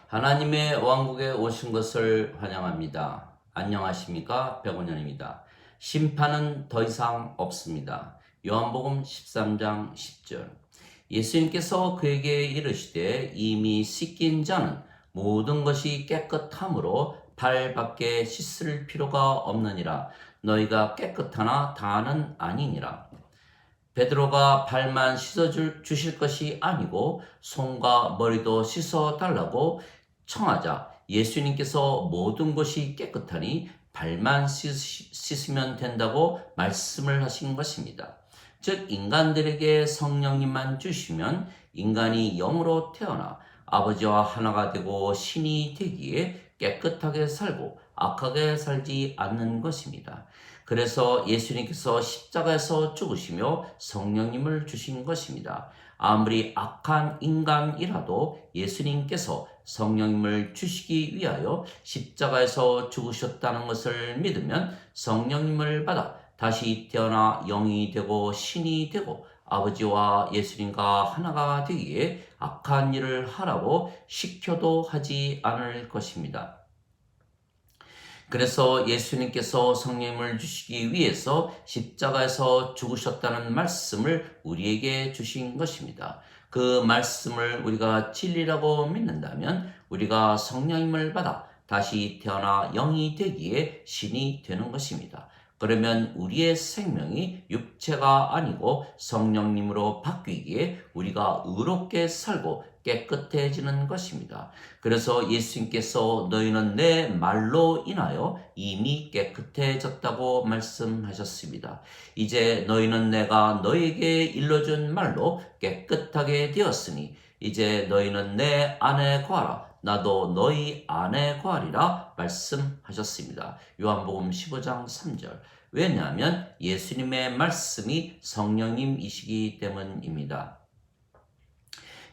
하나님의 왕국에 오신 것을 환영합니다. 안녕하십니까? 백원현입니다. 심판은 더 이상 없습니다. 요한복음 13장 10절. 예수님께서 그에게 이르시되 이미 씻긴 자는 모든 것이 깨끗함으로 발밖에 씻을 필요가 없느니라. 너희가 깨끗하나 다는 아니니라. 베드로가 발만 씻어 주실 것이 아니고 손과 머리도 씻어 달라고 청하자 예수님께서 모든 것이 깨끗하니 발만 씻으면 된다고 말씀을 하신 것입니다. 즉 인간들에게 성령님만 주시면 인간이 영으로 태어나 아버지와 하나가 되고 신이 되기에 깨끗하게 살고 악하게 살지 않는 것입니다. 그래서 예수님께서 십자가에서 죽으시며 성령님을 주신 것입니다. 아무리 악한 인간이라도 예수님께서 성령님을 주시기 위하여 십자가에서 죽으셨다는 것을 믿으면 성령님을 받아 다시 태어나 영이 되고 신이 되고 아버지와 예수님과 하나가 되기에 악한 일을 하라고 시켜도 하지 않을 것입니다. 그래서 예수님께서 성령을 주시기 위해서 십자가에서 죽으셨다는 말씀을 우리에게 주신 것입니다. 그 말씀을 우리가 진리라고 믿는다면 우리가 성령님을 받아 다시 태어나 영이 되기에 신이 되는 것입니다. 그러면 우리의 생명이 육체가 아니고 성령님으로 바뀌기에 우리가 의롭게 살고 깨끗해지는 것입니다. 그래서 예수님께서 너희는 내 말로 인하여 이미 깨끗해졌다고 말씀하셨습니다. 이제 너희는 내가 너희에게 일러준 말로 깨끗하게 되었으니 이제 너희는 내 안에 거하라. 나도 너희 안에 거하리라 말씀하셨습니다. 요한복음 15장 3절. 왜냐하면 예수님의 말씀이 성령님이시기 때문입니다.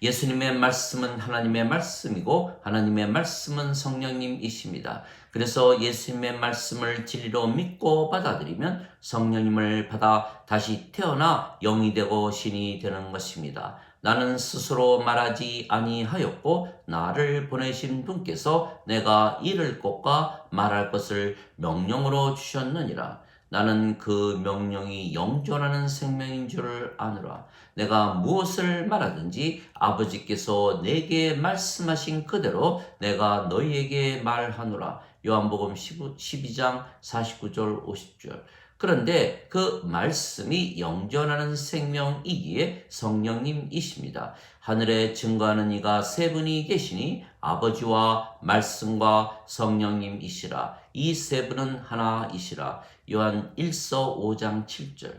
예수님의 말씀은 하나님의 말씀이고 하나님의 말씀은 성령님이십니다. 그래서 예수님의 말씀을 진리로 믿고 받아들이면 성령님을 받아 다시 태어나 영이 되고 신이 되는 것입니다. 나는 스스로 말하지 아니하였고 나를 보내신 분께서 내가 이를 것과 말할 것을 명령으로 주셨느니라. 나는 그 명령이 영존하는 생명인 줄을 아노라. 내가 무엇을 말하든지 아버지께서 내게 말씀하신 그대로 내가 너희에게 말하노라. 요한복음 12장 49절 50절. 그런데 그 말씀이 영존하는 생명이기에 성령님이십니다. 하늘에 증거하는 이가 세 분이 계시니 아버지와 말씀과 성령님이시라. 이 세 분은 하나이시라. 요한 1서 5장 7절.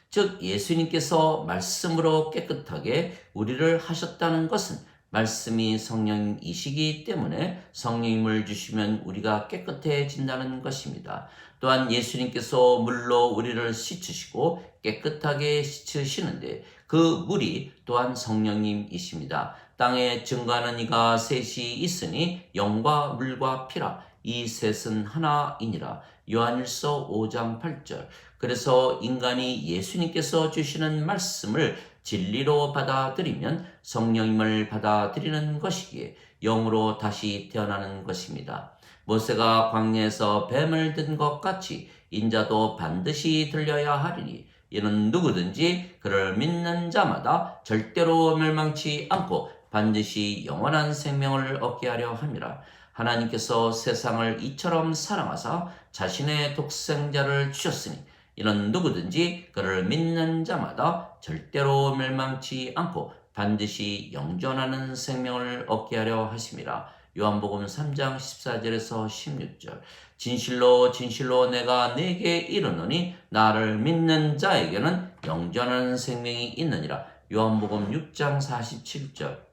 즉 예수님께서 말씀으로 깨끗하게 우리를 하셨다는 것은 말씀이 성령이시기 때문에 성령님을 주시면 우리가 깨끗해진다는 것입니다. 또한 예수님께서 물로 우리를 씻으시고 깨끗하게 씻으시는데 그 물이 또한 성령님이십니다. 땅에 증거하는 이가 셋이 있으니 영과 물과 피라. 이 셋은 하나이니라. 요한일서 5장 8절. 그래서 인간이 예수님께서 주시는 말씀을 진리로 받아들이면 성령님을 받아들이는 것이기에 영으로 다시 태어나는 것입니다. 모세가 광야에서 뱀을 든 것 같이 인자도 반드시 들려야 하리니 이는 누구든지 그를 믿는 자마다 절대로 멸망치 않고 반드시 영원한 생명을 얻게 하려 함이라. 하나님께서 세상을 이처럼 사랑하사 자신의 독생자를 주셨으니 이는 누구든지 그를 믿는 자마다 절대로 멸망치 않고 반드시 영존하는 생명을 얻게 하려 하심이라. 요한복음 3장 14절에서 16절. 진실로 진실로 내가 네게 이르노니 나를 믿는 자에게는 영존하는 생명이 있느니라. 요한복음 6장 47절.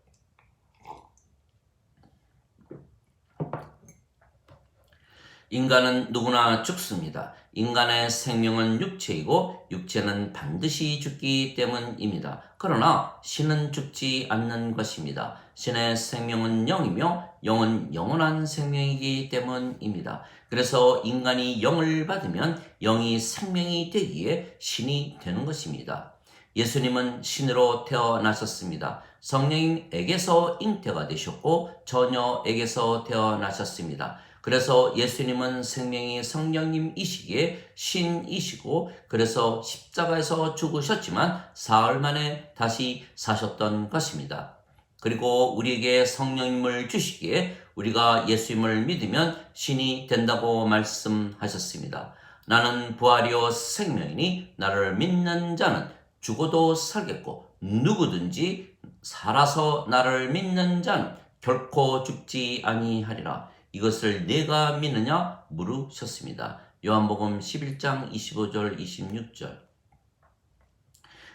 인간은 누구나 죽습니다. 인간의 생명은 육체이고 육체는 반드시 죽기 때문입니다. 그러나 신은 죽지 않는 것입니다. 신의 생명은 영이며 영은 영원한 생명이기 때문입니다. 그래서 인간이 영을 받으면 영이 생명이 되기에 신이 되는 것입니다. 예수님은 신으로 태어나셨습니다. 성령님에게서 잉태가 되셨고 처녀에게서 태어나셨습니다. 그래서 예수님은 생명이 성령님이시기에 신이시고 그래서 십자가에서 죽으셨지만 사흘 만에 다시 사셨던 것입니다. 그리고 우리에게 성령님을 주시기에 우리가 예수님을 믿으면 신이 된다고 말씀하셨습니다. 나는 부활이요 생명이니 나를 믿는 자는 죽어도 살겠고 누구든지 살아서 나를 믿는 자는 결코 죽지 아니하리라. 이것을 내가 믿느냐 물으셨습니다. 요한복음 11장 25절 26절.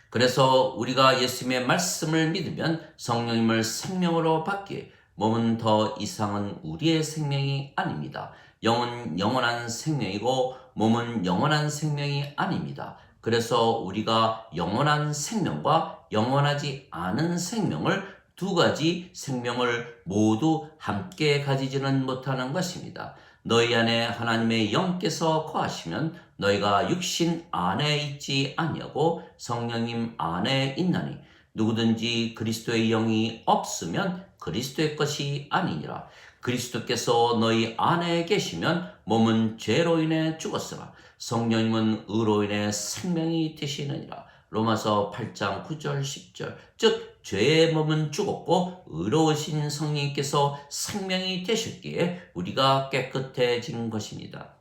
그래서 우리가 예수님의 말씀을 믿으면 성령님을 생명으로 받기에 몸은 더 이상은 우리의 생명이 아닙니다. 영은 영원한 생명이고 몸은 영원한 생명이 아닙니다. 그래서 우리가 영원한 생명과 영원하지 않은 생명을 두 가지 생명을 모두 함께 가지지는 못하는 것입니다. 너희 안에 하나님의 영께서 거하시면 너희가 육신 안에 있지 아니하고 성령님 안에 있나니 누구든지 그리스도의 영이 없으면 그리스도의 것이 아니니라. 그리스도께서 너희 안에 계시면 몸은 죄로 인해 죽었으나 성령님은 의로 인해 생명이 되시느니라. 로마서 8장 9절 10절. 즉 죄의 몸은 죽었고 의로우신 성령님께서 생명이 되셨기에 우리가 깨끗해진 것입니다.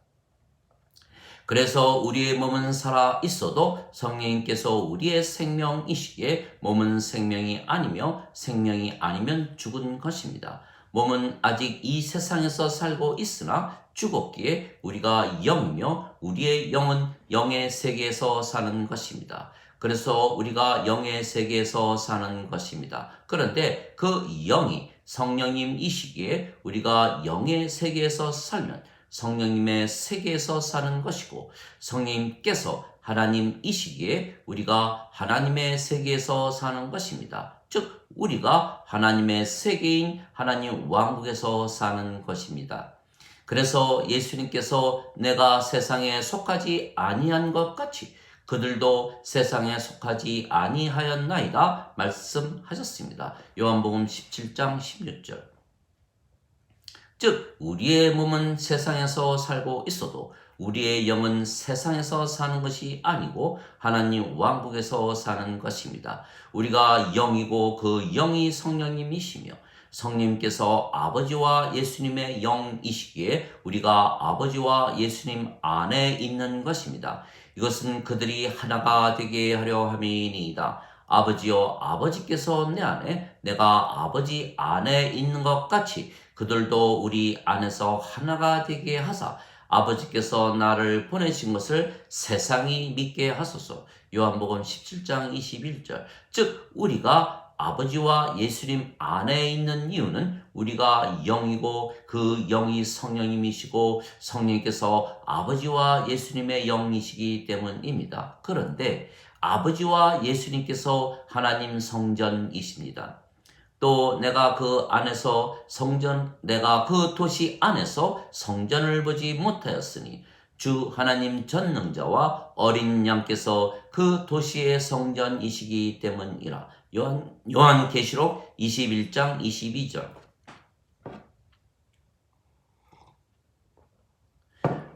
그래서 우리의 몸은 살아 있어도 성령님께서 우리의 생명이시기에 몸은 생명이 아니며 생명이 아니면 죽은 것입니다. 몸은 아직 이 세상에서 살고 있으나 죽었기에 우리가 영이며 우리의 영은 영의 세계에서 사는 것입니다. 그래서 우리가 영의 세계에서 사는 것입니다. 그런데 그 영이 성령님이시기에 우리가 영의 세계에서 살면 성령님의 세계에서 사는 것이고 성령님께서 하나님이시기에 우리가 하나님의 세계에서 사는 것입니다. 즉 우리가 하나님의 세계인 하나님 왕국에서 사는 것입니다. 그래서 예수님께서 내가 세상에 속하지 아니한 것 같이 그들도 세상에 속하지 아니하였나이다 말씀하셨습니다. 요한복음 17장 16절. 즉 우리의 몸은 세상에서 살고 있어도 우리의 영은 세상에서 사는 것이 아니고 하나님 왕국에서 사는 것입니다. 우리가 영이고 그 영이 성령님이시며 성령님께서 아버지와 예수님의 영이시기에 우리가 아버지와 예수님 안에 있는 것입니다. 이것은 그들이 하나가 되게 하려 함이니이다. 아버지여 아버지께서 내 안에 내가 아버지 안에 있는 것 같이 그들도 우리 안에서 하나가 되게 하사 아버지께서 나를 보내신 것을 세상이 믿게 하소서. 요한복음 17장 21절. 즉 우리가 아버지와 예수님 안에 있는 이유는 우리가 영이고 그 영이 성령님이시고 성령님께서 아버지와 예수님의 영이시기 때문입니다. 그런데 아버지와 예수님께서 하나님 성전이십니다. 또 내가 그 도시 안에서 성전을 보지 못하였으니 주 하나님 전능자와 어린 양께서 그 도시의 성전이시기 때문이라. 요한계시록 21장 22절.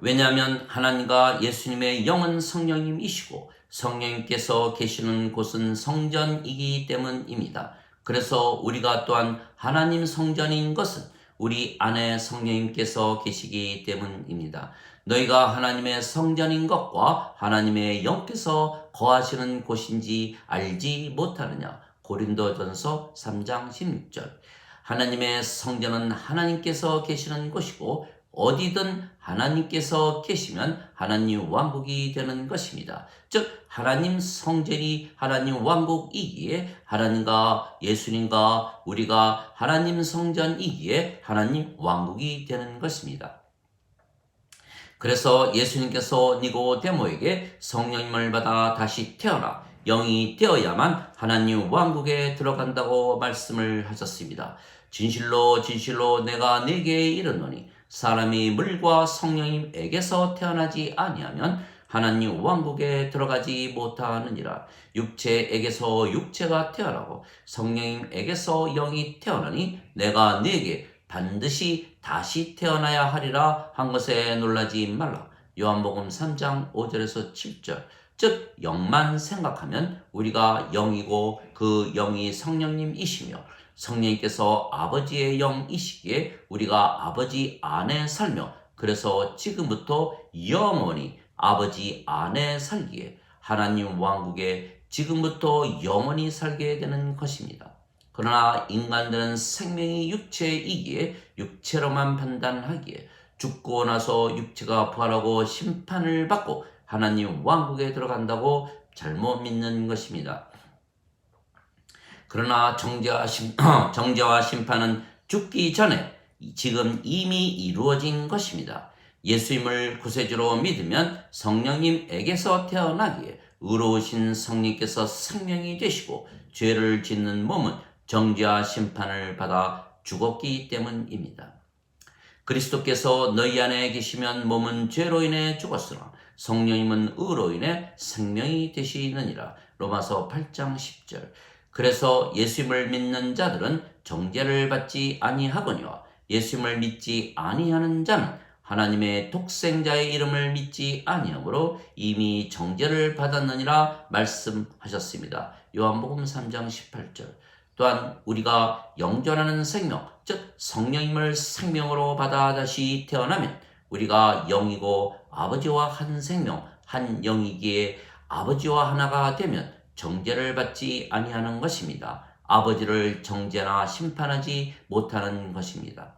왜냐하면 하나님과 예수님의 영은 성령님이시고 성령님께서 계시는 곳은 성전이기 때문입니다. 그래서 우리가 또한 하나님 성전인 것은 우리 안에 성령님께서 계시기 때문입니다. 너희가 하나님의 성전인 것과 하나님의 영께서 거하시는 곳인지 알지 못하느냐. 고린도전서 3장 16절. 하나님의 성전은 하나님께서 계시는 곳이고 어디든 하나님께서 계시면 하나님 왕국이 되는 것입니다. 즉 하나님 성전이 하나님 왕국이기에 하나님과 예수님과 우리가 하나님 성전이기에 하나님 왕국이 되는 것입니다. 그래서 예수님께서 니고데모에게 성령님을 받아 다시 태어나 영이 되어야만 하나님 왕국에 들어간다고 말씀을 하셨습니다. 진실로 진실로 내가 네게 이르노니 사람이 물과 성령님에게서 태어나지 아니하면 하나님 왕국에 들어가지 못하느니라. 육체에게서 육체가 태어나고 성령님에게서 영이 태어나니 내가 네게 반드시 다시 태어나야 하리라 한 것에 놀라지 말라. 요한복음 3장 5절에서 7절. 즉 영만 생각하면 우리가 영이고 그 영이 성령님이시며 성령님께서 아버지의 영이시기에 우리가 아버지 안에 살며 그래서 지금부터 영원히 아버지 안에 살기에 하나님 왕국에 지금부터 영원히 살게 되는 것입니다. 그러나 인간들은 생명이 육체이기에 육체로만 판단하기에 죽고 나서 육체가 부활하고 심판을 받고 하나님 왕국에 들어간다고 잘못 믿는 것입니다. 그러나 정죄와 심판은 죽기 전에 지금 이미 이루어진 것입니다. 예수님을 구세주로 믿으면 성령님에게서 태어나기에 의로우신 성령께서 생명이 되시고 죄를 짓는 몸은 정죄와 심판을 받아 죽었기 때문입니다. 그리스도께서 너희 안에 계시면 몸은 죄로 인해 죽었으나 성령님은 의로 인해 생명이 되시느니라. 로마서 8장 10절. 그래서 예수님을 믿는 자들은 정죄를 받지 아니하거니와 예수님을 믿지 아니하는 자는 하나님의 독생자의 이름을 믿지 아니하므로 이미 정죄를 받았느니라 말씀하셨습니다. 요한복음 3장 18절. 또한 우리가 영존하는 생명, 즉 성령님을 생명으로 받아 다시 태어나면 우리가 영이고 아버지와 한 생명, 한 영이기에 아버지와 하나가 되면 정죄를 받지 아니하는 것입니다. 아버지를 정죄나 심판하지 못하는 것입니다.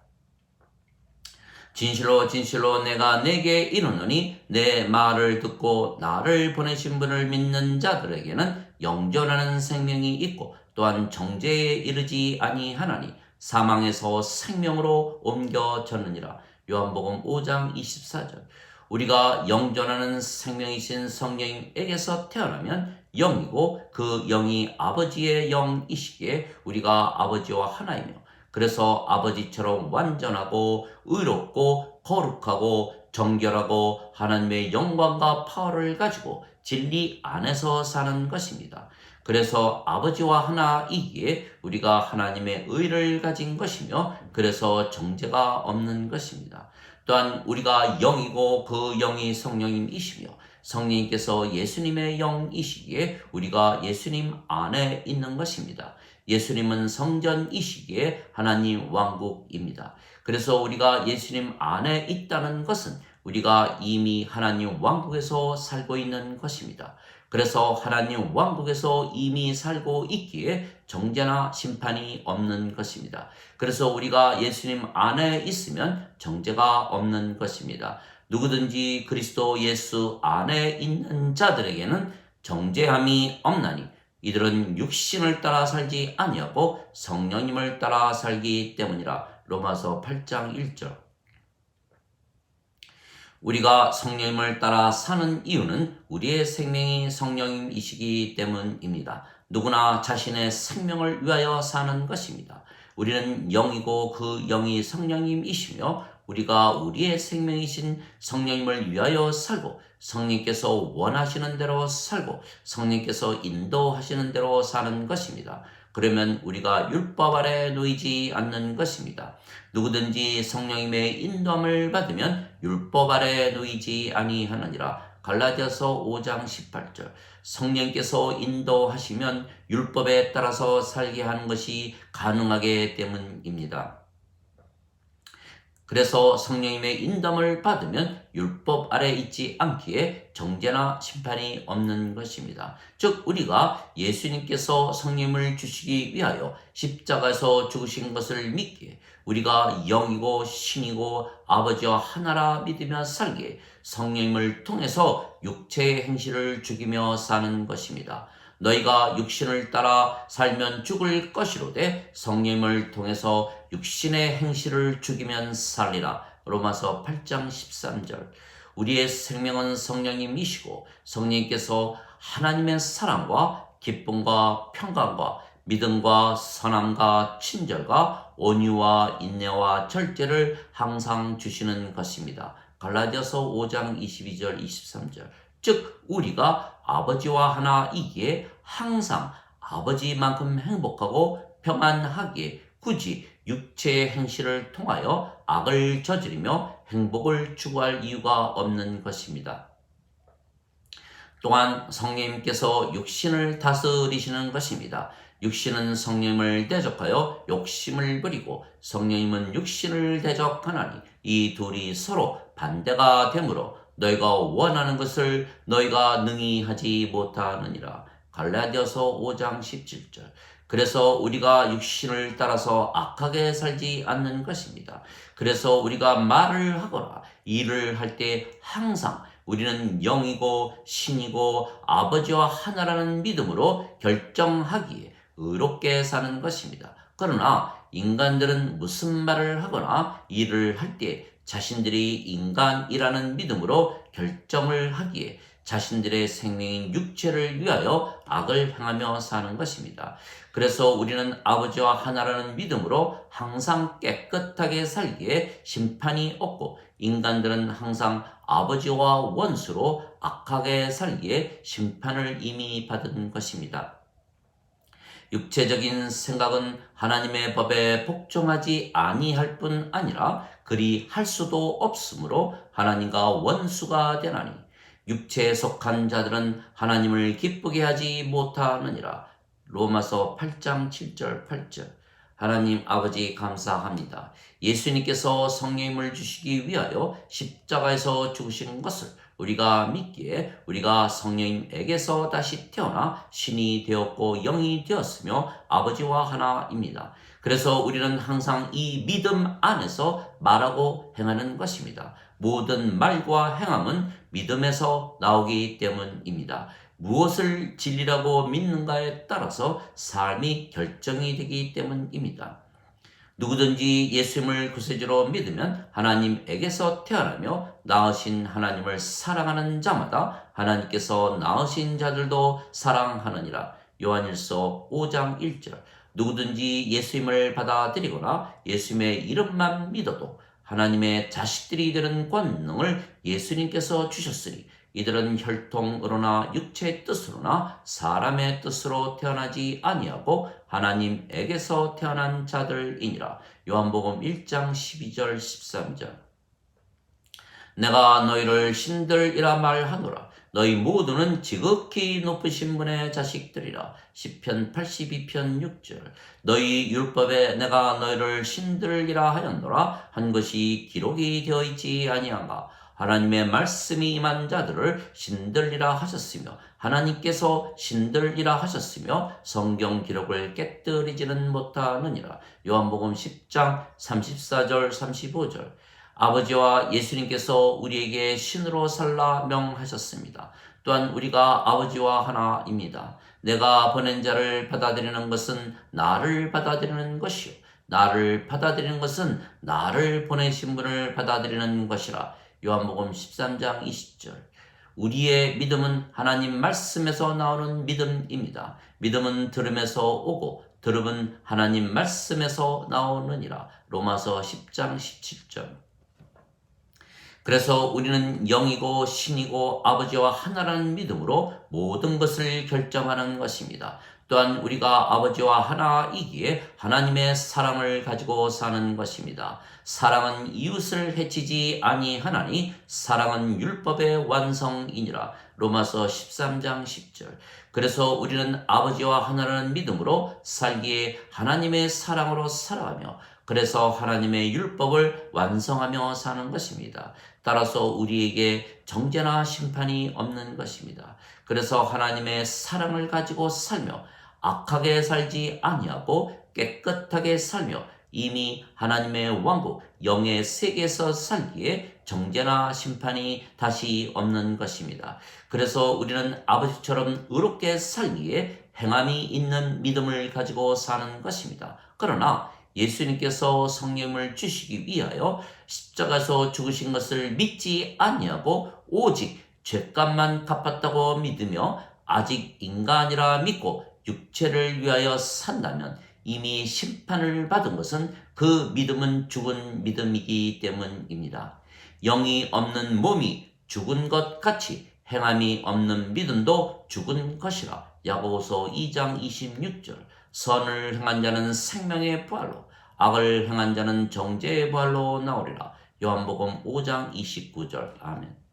진실로 진실로 내가 네게 이르노니 내 말을 듣고 나를 보내신 분을 믿는 자들에게는 영존하는 생명이 있고 또한 정죄에 이르지 아니하나니 사망에서 생명으로 옮겨졌느니라. 요한복음 5장 24절. 우리가 영존하는 생명이신 성령님에게서 태어나면 영이고 그 영이 아버지의 영이시기에 우리가 아버지와 하나이며 그래서 아버지처럼 완전하고 의롭고 거룩하고 정결하고 하나님의 영광과 파워를 가지고 진리 안에서 사는 것입니다. 그래서 아버지와 하나이기에 우리가 하나님의 의를 가진 것이며 그래서 정죄가 없는 것입니다. 또한 우리가 영이고 그 영이 성령님이시며 성령님께서 예수님의 영이시기에 우리가 예수님 안에 있는 것입니다. 예수님은 성전이시기에 하나님 왕국입니다. 그래서 우리가 예수님 안에 있다는 것은 우리가 이미 하나님 왕국에서 살고 있는 것입니다. 그래서 하나님 왕국에서 이미 살고 있기에 정죄나 심판이 없는 것입니다. 그래서 우리가 예수님 안에 있으면 정죄가 없는 것입니다. 누구든지 그리스도 예수 안에 있는 자들에게는 정죄함이 없나니 이들은 육신을 따라 살지 아니하고 성령님을 따라 살기 때문이라. 로마서 8장 1절. 우리가 성령님을 따라 사는 이유는 우리의 생명이 성령님이시기 때문입니다. 누구나 자신의 생명을 위하여 사는 것입니다. 우리는 영이고 그 영이 성령님이시며 우리가 우리의 생명이신 성령님을 위하여 살고 성령님께서 원하시는 대로 살고 성령님께서 인도하시는 대로 사는 것입니다. 그러면 우리가 율법 아래 놓이지 않는 것입니다. 누구든지 성령님의 인도함을 받으면 율법 아래 놓이지 아니하느니라. 갈라디아서 5장 18절. 성령께서 인도하시면 율법에 따라서 살게 하는 것이 가능하기 때문입니다. 그래서 성령님의 인도함을 받으면 율법 아래 있지 않기에 정죄나 심판이 없는 것입니다. 즉 우리가 예수님께서 성령님을 주시기 위하여 십자가에서 죽으신 것을 믿기에 우리가 영이고 신이고 아버지와 하나라 믿으며 살기에 성령님을 통해서 육체의 행실을 죽이며 사는 것입니다. 너희가 육신을 따라 살면 죽을 것이로되 성령님을 통해서 육신의 행실을 죽이면 살리라. 로마서 8장 13절. 우리의 생명은 성령님이시고 성령님께서 하나님의 사랑과 기쁨과 평강과 믿음과 선함과 친절과 온유와 인내와 절제를 항상 주시는 것입니다. 갈라디아서 5장 22절 23절. 즉 우리가 아버지와 하나이기에 항상 아버지만큼 행복하고 평안하기에 굳이 육체의 행실을 통하여 악을 저지르며 행복을 추구할 이유가 없는 것입니다. 또한 성령님께서 육신을 다스리시는 것입니다. 육신은 성령님을 대적하여 욕심을 부리고 성령님은 육신을 대적하나니 이 둘이 서로 반대가 되므로 너희가 원하는 것을 너희가 능히 하지 못하느니라. 갈라디아서 5장 17절. 그래서 우리가 육신을 따라서 악하게 살지 않는 것입니다. 그래서 우리가 말을 하거나 일을 할 때 항상 우리는 영이고 신이고 아버지와 하나라는 믿음으로 결정하기에 의롭게 사는 것입니다. 그러나 인간들은 무슨 말을 하거나 일을 할 때 자신들이 인간이라는 믿음으로 결정을 하기에 자신들의 생명인 육체를 위하여 악을 행하며 사는 것입니다. 그래서 우리는 아버지와 하나라는 믿음으로 항상 깨끗하게 살기에 심판이 없고 인간들은 항상 아버지와 원수로 악하게 살기에 심판을 이미 받은 것입니다. 육체적인 생각은 하나님의 법에 복종하지 아니할 뿐 아니라 그리 할 수도 없으므로 하나님과 원수가 되나니 육체에 속한 자들은 하나님을 기쁘게 하지 못하느니라. 로마서 8장 7절 8절. 하나님 아버지 감사합니다. 예수님께서 성령님을 주시기 위하여 십자가에서 죽으신 것을 우리가 믿기에 우리가 성령님에게서 다시 태어나 신이 되었고 영이 되었으며 아버지와 하나입니다. 그래서 우리는 항상 이 믿음 안에서 말하고 행하는 것입니다. 모든 말과 행함은 믿음에서 나오기 때문입니다. 무엇을 진리라고 믿는가에 따라서 삶이 결정이 되기 때문입니다. 누구든지 예수님을 구세주로 믿으면 하나님에게서 태어나며 낳으신 하나님을 사랑하는 자마다 하나님께서 낳으신 자들도 사랑하느니라. 요한일서 5장 1절. 누구든지 예수님을 받아들이거나 예수님의 이름만 믿어도 하나님의 자식들이 되는 권능을 예수님께서 주셨으니 이들은 혈통으로나 육체의 뜻으로나 사람의 뜻으로 태어나지 아니하고 하나님에게서 태어난 자들이니라. 요한복음 1장 12절 13절. 내가 너희를 신들이라 말하노라. 너희 모두는 지극히 높으신 분의 자식들이라. 시편 82편 6절. 너희 율법에 내가 너희를 신들이라 하였노라 한 것이 기록이 되어 있지 아니한가. 하나님의 말씀이 임한 자들을 신들이라 하셨으며 하나님께서 신들이라 하셨으며 성경 기록을 깨뜨리지는 못하느니라. 요한복음 10장 34절 35절. 아버지와 예수님께서 우리에게 신으로 살라 명하셨습니다. 또한 우리가 아버지와 하나입니다. 내가 보낸 자를 받아들이는 것은 나를 받아들이는 것이요 나를 받아들이는 것은 나를 보내신 분을 받아들이는 것이라. 요한복음 13장 20절. 우리의 믿음은 하나님 말씀에서 나오는 믿음입니다. 믿음은 들음에서 오고 들음은 하나님 말씀에서 나오느니라. 로마서 10장 17절. 그래서 우리는 영이고 신이고 아버지와 하나라는 믿음으로 모든 것을 결정하는 것입니다. 또한 우리가 아버지와 하나이기에 하나님의 사랑을 가지고 사는 것입니다. 사랑은 이웃을 해치지 아니하나니 사랑은 율법의 완성이니라. 로마서 13장 10절. 그래서 우리는 아버지와 하나라는 믿음으로 살기에 하나님의 사랑으로 살아가며 그래서 하나님의 율법을 완성하며 사는 것입니다. 따라서 우리에게 정죄나 심판이 없는 것입니다. 그래서 하나님의 사랑을 가지고 살며 악하게 살지 아니하고 깨끗하게 살며 이미 하나님의 왕국 영의 세계에서 살기에 정죄나 심판이 다시 없는 것입니다. 그래서 우리는 아버지처럼 의롭게 살기에 행함이 있는 믿음을 가지고 사는 것입니다. 그러나 예수님께서 성령을 주시기 위하여 십자가에서 죽으신 것을 믿지 아니하고 오직 죄값만 갚았다고 믿으며 아직 인간이라 믿고 육체를 위하여 산다면 이미 심판을 받은 것은 그 믿음은 죽은 믿음이기 때문입니다. 영이 없는 몸이 죽은 것 같이 행함이 없는 믿음도 죽은 것이라. 야고보서 2장 26절. 선을 행한 자는 생명의 부활로, 악을 행한 자는 정죄의 부활로 나오리라. 요한복음 5장 29절. 아멘.